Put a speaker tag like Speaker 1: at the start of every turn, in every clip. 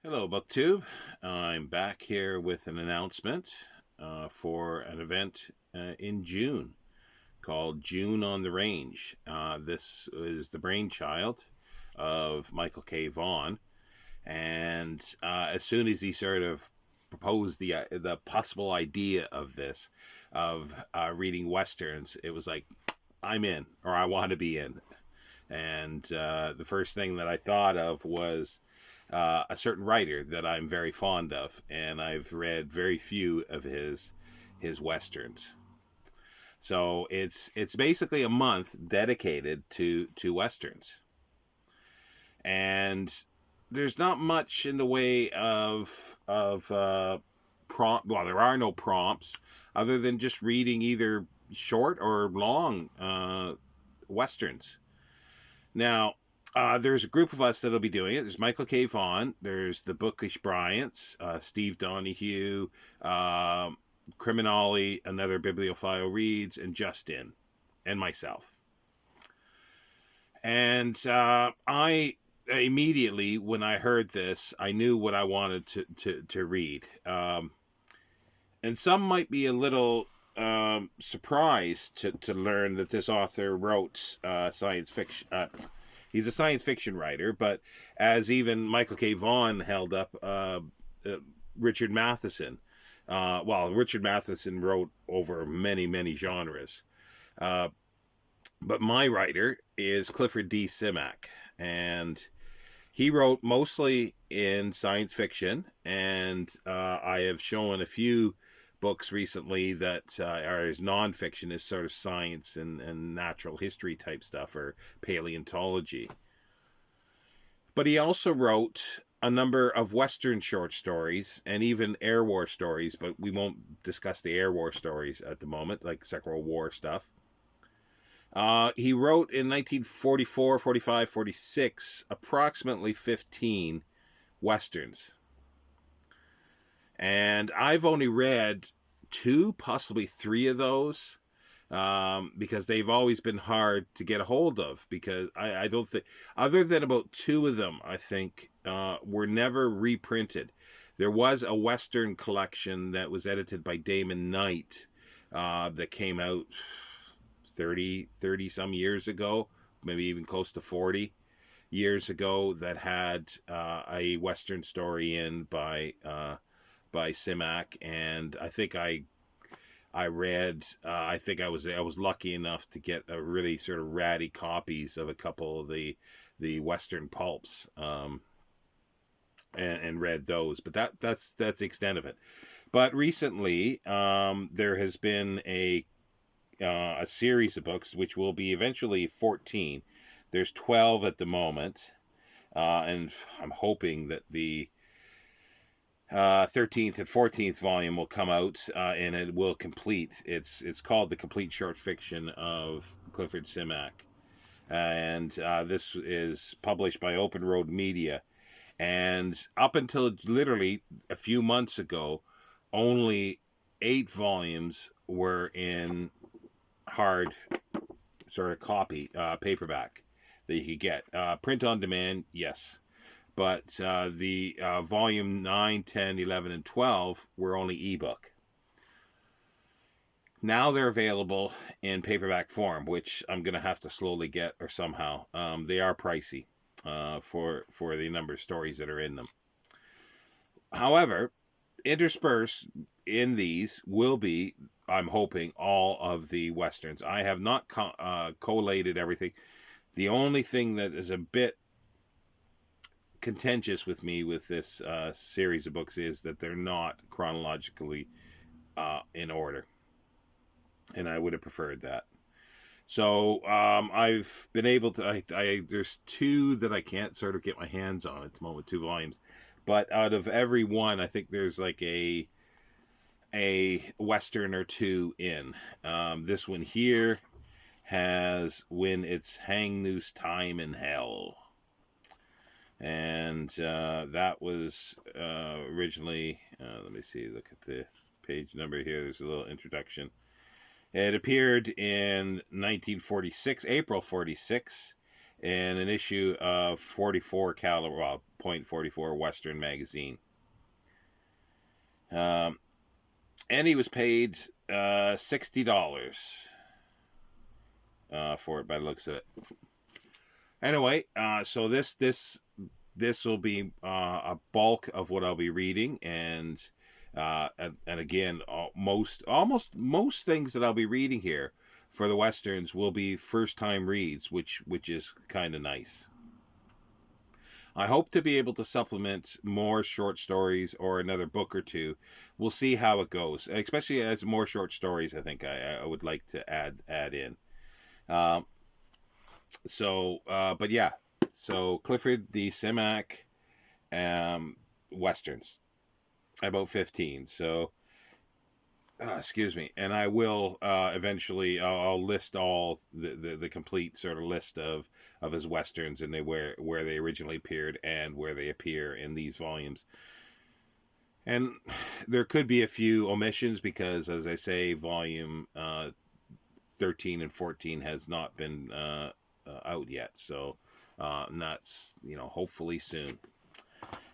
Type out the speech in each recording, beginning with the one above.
Speaker 1: Hello, BookTube. I'm back here with an announcement for an event in June called June on the Range. This is the brainchild of Michael K. Vaughn, and as soon as he sort of proposed the possible idea of this, of reading westerns, it was like, I'm in, or I want to be in. And the first thing that I thought of was a certain writer that I'm very fond of, and I've read very few of his westerns. So it's basically a month dedicated to westerns, and there's not much in the way of prompt. Well, there are no prompts other than just reading either short or long westerns. Now, there's a group of us that'll be doing it. There's Michael K. Vaughn. There's the Bookish Bryants, Steve Donoghue, CriminOlly, another Bibliophile reads, and Justin, and myself. And I immediately, when I heard this, I knew what I wanted to read. And some might be a little surprised to learn that this author wrote science fiction. He's a science fiction writer, but as even Michael K. Vaughn held up, Richard Matheson. Richard Matheson wrote over many, many genres. But my writer is Clifford Simac, and he wrote mostly in science fiction, and I have shown a few books recently that are his nonfiction, is sort of science and natural history type stuff, or paleontology. But he also wrote a number of Western short stories and even air war stories, but we won't discuss the air war stories at the moment, like Second World War stuff. He wrote in 1944, 45, 46, approximately 15 Westerns. And I've only read two, possibly three of those, because they've always been hard to get a hold of, because I don't think, other than about two of them, I think, were never reprinted. There was a Western collection that was edited by Damon Knight that came out 30 some years ago, maybe even close to 40 years ago, that had a Western story in by Simac, and I think I read. I think I was lucky enough to get a really sort of ratty copies of a couple of the Western pulps, and read those. But that's the extent of it. But recently, there has been a series of books, which will be eventually 14. There's 12 at the moment, and I'm hoping that the 13th and 14th volume will come out, and it will complete. It's called The Complete Short Fiction of Clifford Simac. And this is published by Open Road Media. And up until literally a few months ago, only 8 volumes were in hard sort of copy, paperback, that you could get. Print on demand, yes. But the volume 9, 10, 11, and 12 were only ebook. Now they're available in paperback form, which I'm going to have to slowly get, or somehow. They are pricey for the number of stories that are in them. However, interspersed in these will be, I'm hoping, all of the Westerns. I have not collated everything. The only thing that is a bit contentious with me with this series of books is that they're not chronologically in order, and I would have preferred that. So I've been able to. There's two that I can't sort of get my hands on at the moment, 2 volumes. But out of every one, I think there's like a Western or two in. This one here has When It's Hang Noose Time in Hell. And that was originally, let me see, look at the page number here. There's a little introduction. It appeared in 1946, April 46, in an issue of 44 caliber, well, .44 Western magazine. And he was paid $60 for it by the looks of it. Anyway, so this will be a bulk of what I'll be reading, and again, almost most things that I'll be reading here for the Westerns will be first time reads, which is kind of nice. I hope to be able to supplement more short stories or another book or two. We'll see how it goes, especially as more short stories. I think I would like to add in. But yeah. So Clifford Simac, Westerns, about 15. So, excuse me, and I will eventually. I'll list all the complete sort of list of his Westerns and where they originally appeared and where they appear in these volumes. And there could be a few omissions because, as I say, volume 13 and 14 has not been out yet. So that's, hopefully soon.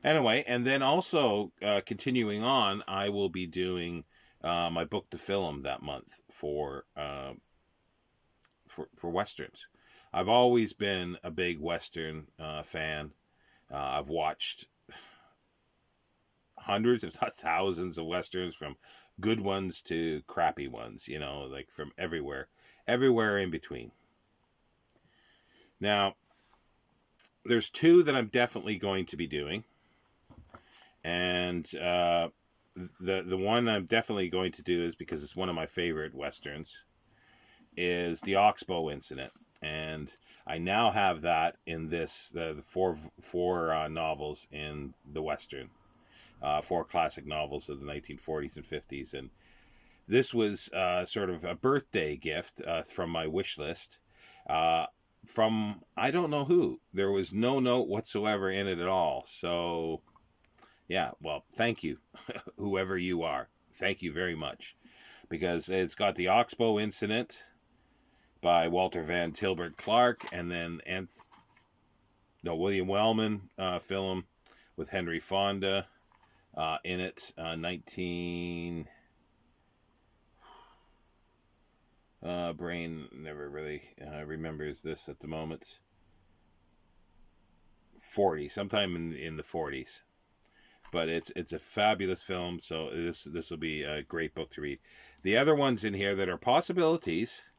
Speaker 1: Anyway, and then also continuing on, I will be doing my book to film that month for Westerns. I've always been a big Western fan. I've watched hundreds, if not thousands, of Westerns, from good ones to crappy ones, like from everywhere in between. Now, there's two that I'm definitely going to be doing. And the one I'm definitely going to do is because it's one of my favorite Westerns, is the Oxbow Incident. And I now have that in the four novels in the Western, 4 classic novels of the 1940s and 50s. And this was sort of a birthday gift from my wish list from I don't know who. There was no note whatsoever in it at all. So, yeah, well, thank you, whoever you are. Thank you very much. Because it's got the Oxbow Incident by Walter Van Tilburg Clark, and then William Wellman film with Henry Fonda in it, 19... brain never really remembers this at the moment. 40, sometime in the 40s. But it's a fabulous film, so this will be a great book to read. The other ones in here that are possibilities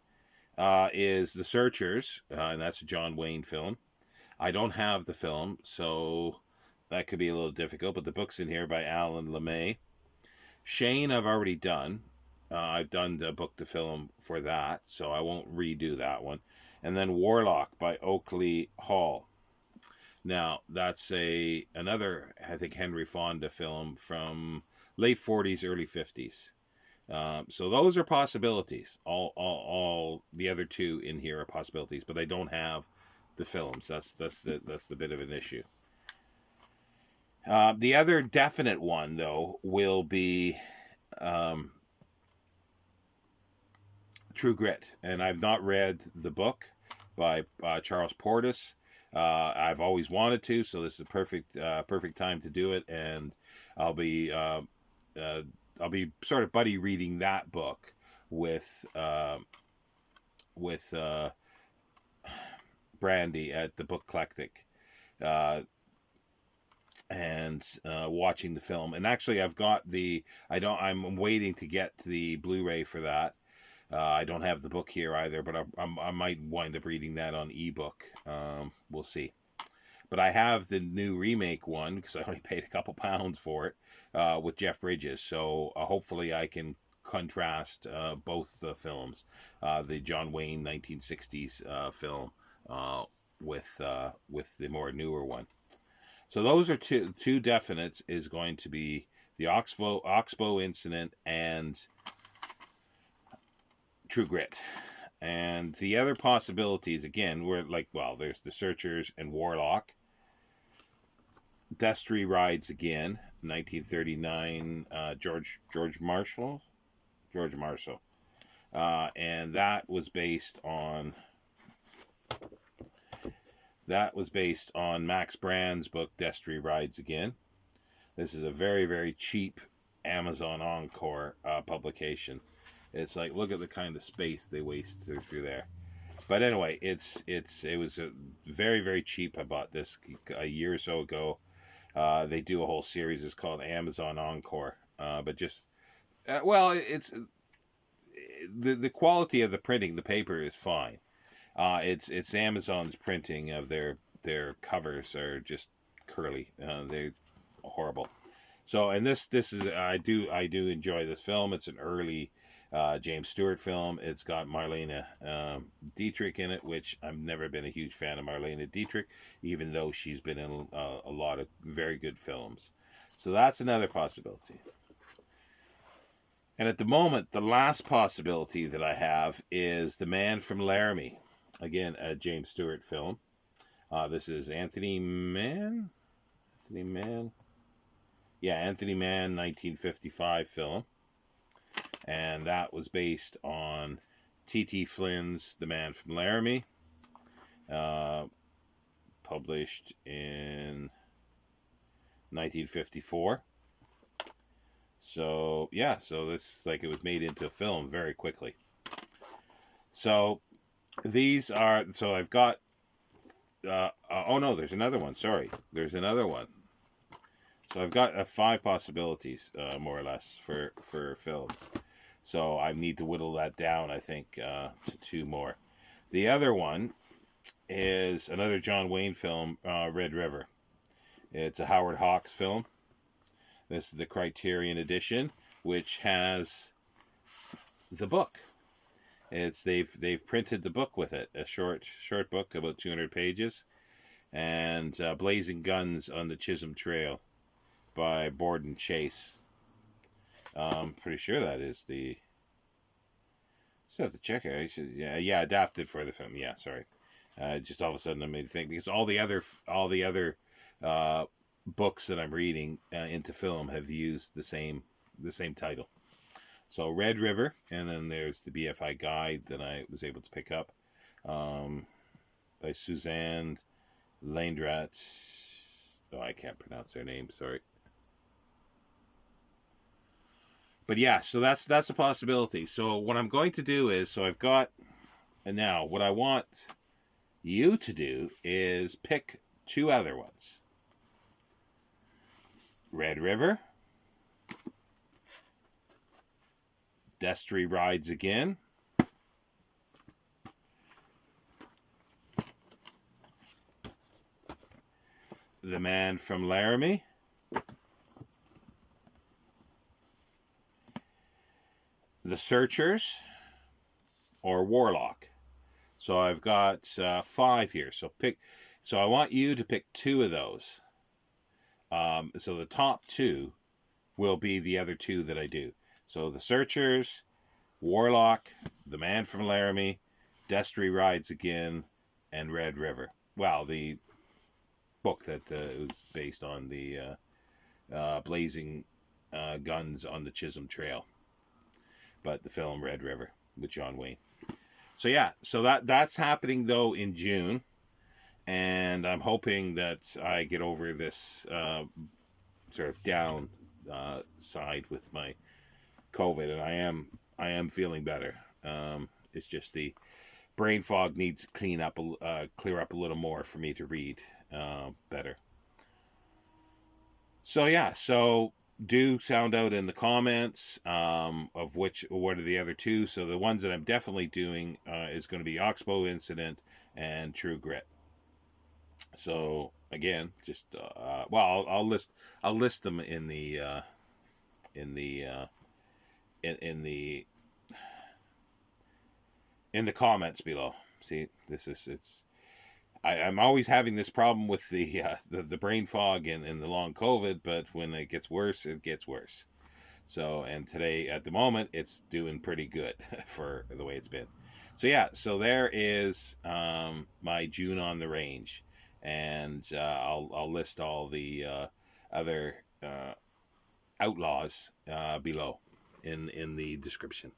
Speaker 1: is The Searchers, and that's a John Wayne film. I don't have the film, so that could be a little difficult, but the book's in here by Alan LeMay. Shane I've already done. I've done the book to film for that, so I won't redo that one. And then Warlock by Oakley Hall. Now, that's another, I think, Henry Fonda film from late 40s, early 50s. So those are possibilities. All the other two in here are possibilities, but I don't have the films. That's the bit of an issue. The other definite one, though, will be True Grit, and I've not read the book by Charles Portis. I've always wanted to, so this is a perfect time to do it, and I'll be sort of buddy reading that book with Brandy at the Book Eclectic, and watching the film. And actually, I've got I'm waiting to get the Blu-ray for that. I don't have the book here either, but I might wind up reading that on ebook. We'll see. But I have the new remake one because I only paid a couple pounds for it with Jeff Bridges. So hopefully I can contrast both the films, the John Wayne 1960s film with the more newer one. So those are two definites. Is going to be the Oxbow Incident and True Grit. And the other possibilities, again, were there's The Searchers and Warlock. Destry Rides Again, 1939, George Marshall. And that was based on That was based on Max Brand's book Destry Rides Again. This is a very, very cheap Amazon Encore publication. It's like, look at the kind of space they wasted through there. But anyway, it was a very, very cheap. I bought this a year or so ago. They do a whole series. It's called Amazon Encore. But just it's the quality of the printing. The paper is fine. It's Amazon's printing of their covers are just curly. They're horrible. So, and this is I do enjoy this film. It's an early James Stewart film. It's got Marlene Dietrich in it, which I've never been a huge fan of Marlene Dietrich, even though she's been in a lot of very good films. So that's another possibility. And at the moment, the last possibility that I have is The Man from Laramie. Again, a James Stewart film. This is Anthony Mann. Yeah, Anthony Mann, 1955 film. And that was based on T.T. Flynn's The Man from Laramie. Published in 1954. So, yeah, so this, like, it was made into a film very quickly. So, these are, so I've got, oh no, there's another one, sorry. There's another one. So I've got 5 possibilities, more or less, for films. So I need to whittle that down, I think, to 2 more. The other one is another John Wayne film, Red River. It's a Howard Hawks film. This is the Criterion edition, which has the book. They've printed the book with it, a short book, about 200 pages, and Blazing Guns on the Chisholm Trail by Borden Chase. I'm pretty sure that is the. Just have to check it. Yeah, adapted for the film. Yeah, sorry. Just all of a sudden I made me think, because all the other books that I'm reading into film have used the same title. So Red River, and then there's the BFI guide that I was able to pick up by Suzanne Landrat. Oh, I can't pronounce their name. Sorry. But yeah, so that's a possibility. So what I'm going to do is, so I've got, and now what I want you to do is pick 2 other ones. Red River, Destry Rides Again, The Man from Laramie, The Searchers, or Warlock. So I've got 5 here. So I want you to pick 2 of those. So the top 2 will be the other 2 that I do. So The Searchers, Warlock, The Man from Laramie, Destry Rides Again, and Red River. Well, the book that was based on the Blazing Guns on the Chisholm Trail. But the film Red River with John Wayne. So yeah, so that's happening though in June, and I'm hoping that I get over this sort of down side with my COVID, and I am feeling better. It's just the brain fog needs to clear up a little more for me to read better. So yeah, so do sound out in the comments of what are the other 2. So the ones that I'm definitely doing is going to be Oxbow Incident and True Grit. So again, just I'll list them in the comments below. See, I'm always having this problem with the brain fog and the long COVID, but when it gets worse, it gets worse. So, and today, at the moment, it's doing pretty good for the way it's been. So yeah, so there is my June on the Range, and I'll list all the other outlaws below in the description.